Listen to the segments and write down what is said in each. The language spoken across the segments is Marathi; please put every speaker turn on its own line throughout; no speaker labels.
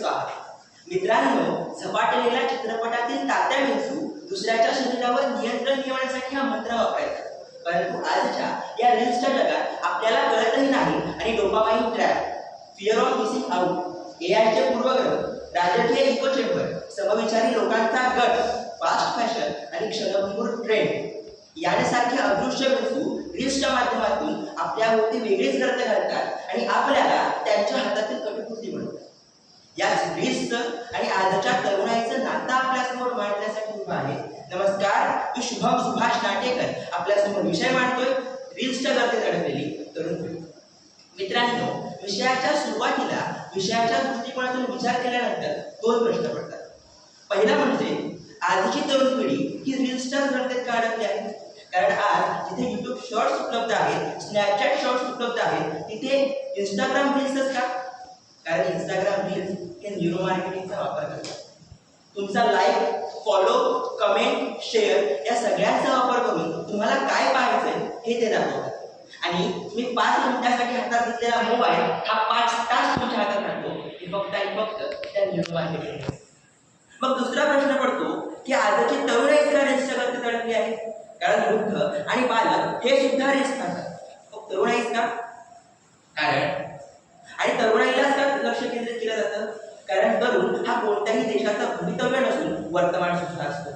स्वाहा. मित्रांनो, झपाटलेल्या चित्रपटातील तात्या विंचू दुसऱ्याच्या शरीरावर नियंत्रण मिळवण्यासाठी हा मंत्र वापरायचा. परंतु आजच्या या रील्सच्या जगात आपल्याला कळतही नाही आणि dopamine trap, fear of missing out, एआयचे पूर्वग्रह, राजकीय इको चेंबर, समविचारी लोकांचा गट, फास्ट फॅशन आणि क्षणभंगूर ट्रेंड यासारखे अदृश्य विंचू रील्सच्या माध्यमातून आपल्याभोवती वेगळीच गर्द घालतात आणि आपल्याला त्यांच्या हातातील कटुकृती बनवतात. याच रील्सचं आणि आजच्या तरुणाईचं नातं आपल्यासमोर मांडण्यासाठी उभा आहे. नमस्कार, मी शुभम सुभाष नाटेकर आपल्यासमोर विषय मांडतोय, रील्सच्या गर्दीत अडकलेली तरुण पिढी. मित्रांनो, विषयाच्या सुरुवातीला विषयाच्या दृष्टिकोनातून विचार केल्यानंतर दोन प्रश्न पडतात. पहिला म्हणजे आजची तरुण पिढी ही रील्सच्या गर्दीत का अडकली आहे? कारण आज जिथे युट्यूब शॉर्ट्स उपलब्ध आहेत, स्नॅपचॅट शॉर्ट्स उपलब्ध आहेत, तिथे इंस्टाग्राम रील्सच का? कारण इंस्टाग्राम रील्स हे न्यूरो मार्केटिंगचा वापर करतात. तुमचा लाईक, फॉलो, कमेंट, शेअर या सगळ्यांचा वापर करून तुम्हाला काय पाहायचंय हे ते दाखवतात. आणि तुम्ही 5 मिनिटांसाठी हातात घेतलेला मोबाईल हा 5 तास तुमच्या हातात राहतो. हे फक्त आणि फक्त त्या न्यूरो मार्केटिंग. मग दुसरा प्रश्न पडतो की आजची तरुणाई का रील्सच्या गर्दीत अडकली आहे? कारण वृद्ध आणि बालक हे सुद्धा रील्स पाहतात. मग तरुणाईच का? कारण आणि तरुणाईलाच का लक्ष केंद्रित केलं जातं? कारण तरुण हा कोणत्याही देशाचा भवितव्य नसून वर्तमान सुद्धा असतो.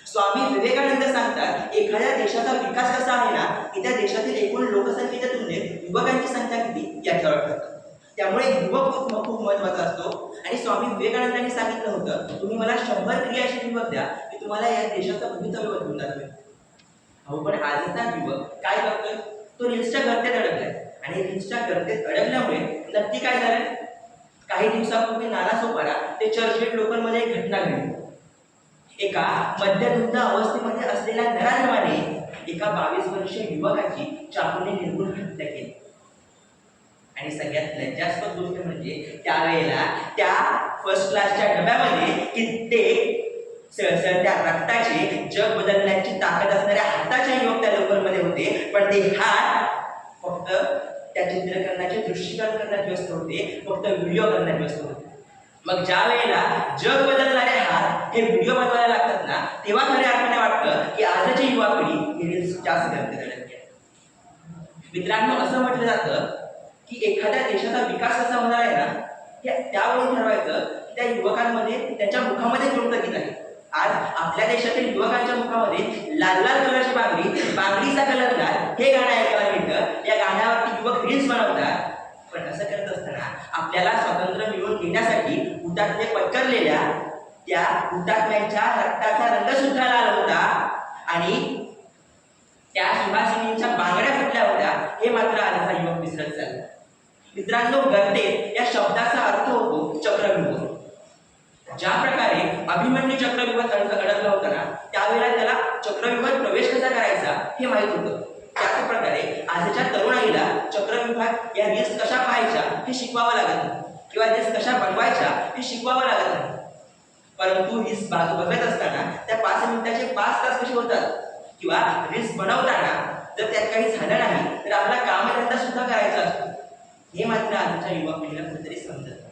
स्वामी विवेकानंद सांगतात, एखाद्या देशाचा विकास कसा आहे ना की त्या देशातील एकूण लोकसंख्येच्या तुलनेत युवकांची संख्या किती याच्यावर ठरतं. त्यामुळे युवक खूप महत्त्वाचा असतो. आणि स्वामी विवेकानंदांनी सांगितलं होतं, तुम्ही मला 100 क्रियाशील युवक द्या की तुम्हाला या देशाचं भवितव्य बदलून दाखवेल. अहो, पण आजचा युवक काय करतोय? तो रील्सच्या गर्दीत अडकलाय. आणि रील्सच्या गर्दीत अडकल्यामुळे नक्की काय झालं? काही दिवसापूर्वी नालासोपारा ते चर्चगेट लोकलमध्ये एक घटना घडली. एका मद्यधुंद अवस्थेमध्ये असलेल्या नराधमाने एका 22 वर्षीय युवकाची चाकूने निर्घृण हत्या केली. आणि सगळ्यात लज्जास्पद गोष्ट म्हणजे त्यावेळेला त्या फर्स्ट क्लासच्या डब्यामध्ये कित्येक सळसळत्या रक्ताचे, जग बदलण्याची ताकद असणाऱ्या हाताचे युवक त्या लोकलमध्ये होते. पण ते हात फक्त त्या चित्रीकरणाचे दृश्यीकरण करण्यात व्यस्त होते, फक्त व्हिडिओ करण्यात व्यस्त होते. मग ज्या वेळेला जग बदलणारे हात हे व्हिडिओ बनवायला लागतात ना, तेव्हा खऱ्या अर्थाने वाटतं की आजची युवा पिढी ही रील्स जास्त गर्दीत अडकली आहे. मित्रांनो, असं म्हटलं जातं की एखाद्या देशाचा विकास कसा होणार आहे ना, त्यावरून ठरवायचं की त्या युवकांमध्ये, त्यांच्या मुखामध्ये कोणतं गीत आहे. आज आपल्या देशातील युवकांच्या मुखामध्ये लाल लाल कलरची बांगडी, बांगडीचा कलर लाल हे गाणं ऐकायला मिळतं. या गाण्यावरती युवक रील्स बनवतात. पण असं करत असताना आपल्याला स्वातंत्र्य मिळवून घेण्यासाठी हुतात्मे पत्करलेल्या त्या हुतात्म्यांच्या रक्ताचा रंग सुद्धा लाल होता आणि त्या सुभाषिनींच्या बांगड्या फुटल्या होत्या, हे मात्र आजचा युवक विसरत चालला. मित्रांनो, गर्तेत या शब्दाचा अर्थ होतो चक्रव्यूह. ज्या प्रकारे अभिमन्यू चक्रव्यूहात अडकला होता ना, त्यावेळेला त्याला चक्रव्यूहात प्रवेश कसा करायचा हे माहीत होतं. त्याच प्रकारे आजच्या तरुणाईला चक्रव्यूहात या रील्स कशा पाहायच्या हे शिकवावं लागत नाही, किंवा रील्स कशा बनवायच्या हे शिकवावं लागत नाही. परंतु रील्स बघत असताना त्या 5 मिनिटाचे 5 तास कसे होतात, किंवा रील्स बनवताना जर त्यात काही झालं नाही तर आपला कामधंदा सुद्धा करायचा असतो, हे मात्र आजच्या युवा पिढीला कुठेतरी समजत नाही.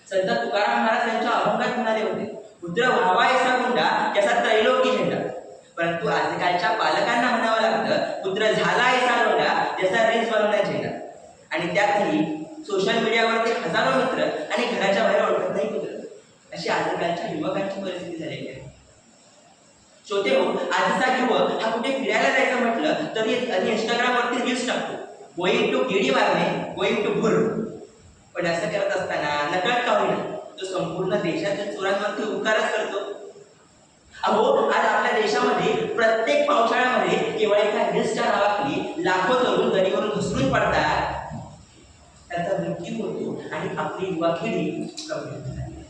संत तुकाराम महाराज यांच्या अभंगात म्हणाले होते, पुत्र व्हावा ऐसा गुंडा त्याचा त्रैलोकी झेंडा. परंतु आजकालच्या पालकांना म्हणावं लागतं, पुत्र झाला ऐसा लोंढा ज्याचा रील्स बनवण्यात झेंडा. आणि त्यातही सोशल मीडियावरती हजारो मित्र आणि घराच्या बाहेर ओळखत नाही पुत्र. अशी आजकालच्या युवकांची परिस्थिती झालेली आहे. श्रोते हो, आजचा युवक हा कुठे फिरायला जायचं म्हटलं तरी इंस्टाग्रामवरती रील्स टाकतो. गोईंग टू गिडी मारणे, गोईंग टू भुर. पण असं करत असताना नकळत का होईना तो संपूर्ण देशातील चोरांवरती उपकारच करतो. अहो, आज आपल्या देशामध्ये प्रत्येक पावसाळ्यामध्ये केवळ एका रील्सच्या नावाखाली लाखो तरुण दरीवरून घसरून पडतात, त्यांचा मृत्यू होतो आणि आपली युवा पिढी कमी होते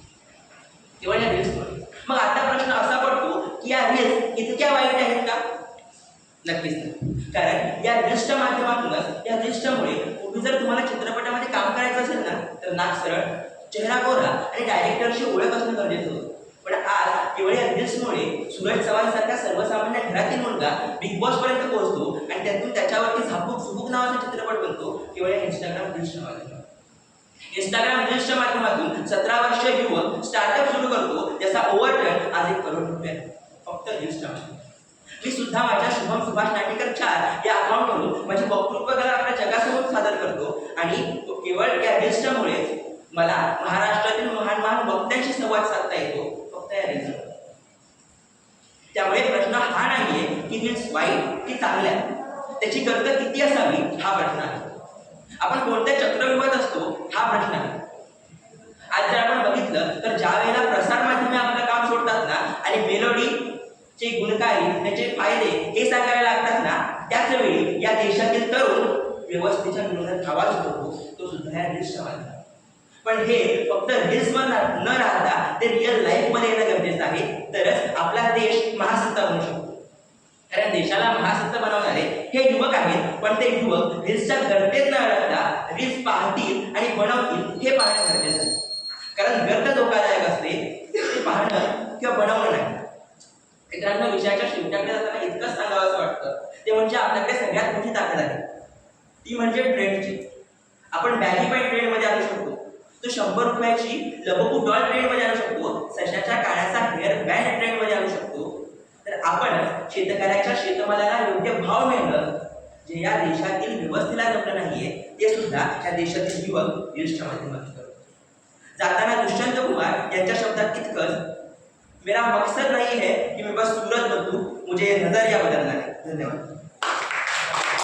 केवळ या रील्समुळे. मग आता प्रश्न असा पडतो की या रील्स इतक्या वाईट आहेत का? नक्कीच नाही. कारण या रील्सच्या माध्यमातूनच, या रील्सच्यामुळे कुठे जर तुम्हाला चित्रपटामध्ये काम करायचं असेल ना, तर नाक सरळ, चेहरा गोरा आणि डायरेक्टरशी ओळख असणं गरजेचं होतं. पण आज केवळ या रील्समुळे सूरज चव्हाणसारखा सर्वसामान्य घरातील मुलगा बिग बॉस पर्यंत पोहोचतो आणि त्यातून त्याच्यावरती झापूक झुपूक नावाचा चित्रपट बनतो, केवळ या इंस्टाग्राम रील्सच्या माध्यमातून. इंस्टाग्राम रील्सच्या माध्यमातून 17 वर्षीय युवक स्टार्टअप सुरू करतो, ज्याचा ओव्हरटर्न आज 1 करोड रुपये आहे. फक्त रील्सच्या माध्यमातून. मी सुद्धा माझ्या शुभम सुभाष नाटेकर 4 या अकाउंटवरून माझी वक्तृत्व कला आपल्या जगासमोर सादर करतो आणि केवळ या रील्सच्यामुळे मला महाराष्ट्रातील महान महान वक्त्यांशी संवाद साधता येतो, फक्त या रील्समुळे. त्यामुळे प्रश्न हा नाहीये की रील्स वाईट की चांगल्या, त्याची गरज किती असावी हा प्रश्न आहे. आपण कोणत्या चक्रव्यूहात असतो हा प्रश्न आहे. आज जर आपण बघितलं तर ज्या वेळेला प्रसार माध्यमे आपलं काम सोडतात ना आणि मेलोडीचे गुणकारी, त्याचे फायदे हे सांगायला लागतात ना, त्याच वेळी या देशातील तरुण व्यवस्थेच्या विरोधात आवाज उठवतो, तो सुद्धा या रील्सच्या माध्यमातून. पण हे फक्त रील्सवर न राहता ते रिअल लाईफमध्ये येणं गरजेचं आहे, तरच आपला देश महासत्ता बनू शकतो. कारण देशाला महासत्ता बनवणारे हे युवक आहेत, पण ते युवक रील्सच्या गर्तेत न अडकता रील्स पाहतील आणि बनवतील हे पाहणं गरजेचं आहे. कारण गर्द धोकादायक असते, ते पाहणं किंवा बनवणं नाही. मित्रांनो, विषयाच्या शेवटाकडे जाताना इतकंच सांगावं असं वाटतं, ते म्हणजे आपल्याकडे सगळ्यात मोठी ताकद आहे, ती म्हणजे ट्रेंडची. आपण बॅगी पॅन्ट ट्रेंडमध्ये आणू शकतो, तो 100 रुपयाची लबोबू डॉल ट्रेंडमध्ये आणू शकतो, सशाच्या कानाचा हेअर बँड ट्रेंडमध्ये आणू शकतो. तर आपण शेतकऱ्याच्या शेतमालाला योग्य भाव मिळणं, जे या देशातील व्यवस्थेला जमलं नाहीये, ते सुद्धा या देशातील युवक रील्सच्या माध्यमातून करतो. जाताना दुष्यंत कुमार यांच्या शब्दात इतकंच, मेरा मकसद नहीं है कि मैं बस सूरत बदलूं, मुझे नजरिया बदलना है. धन्यवाद.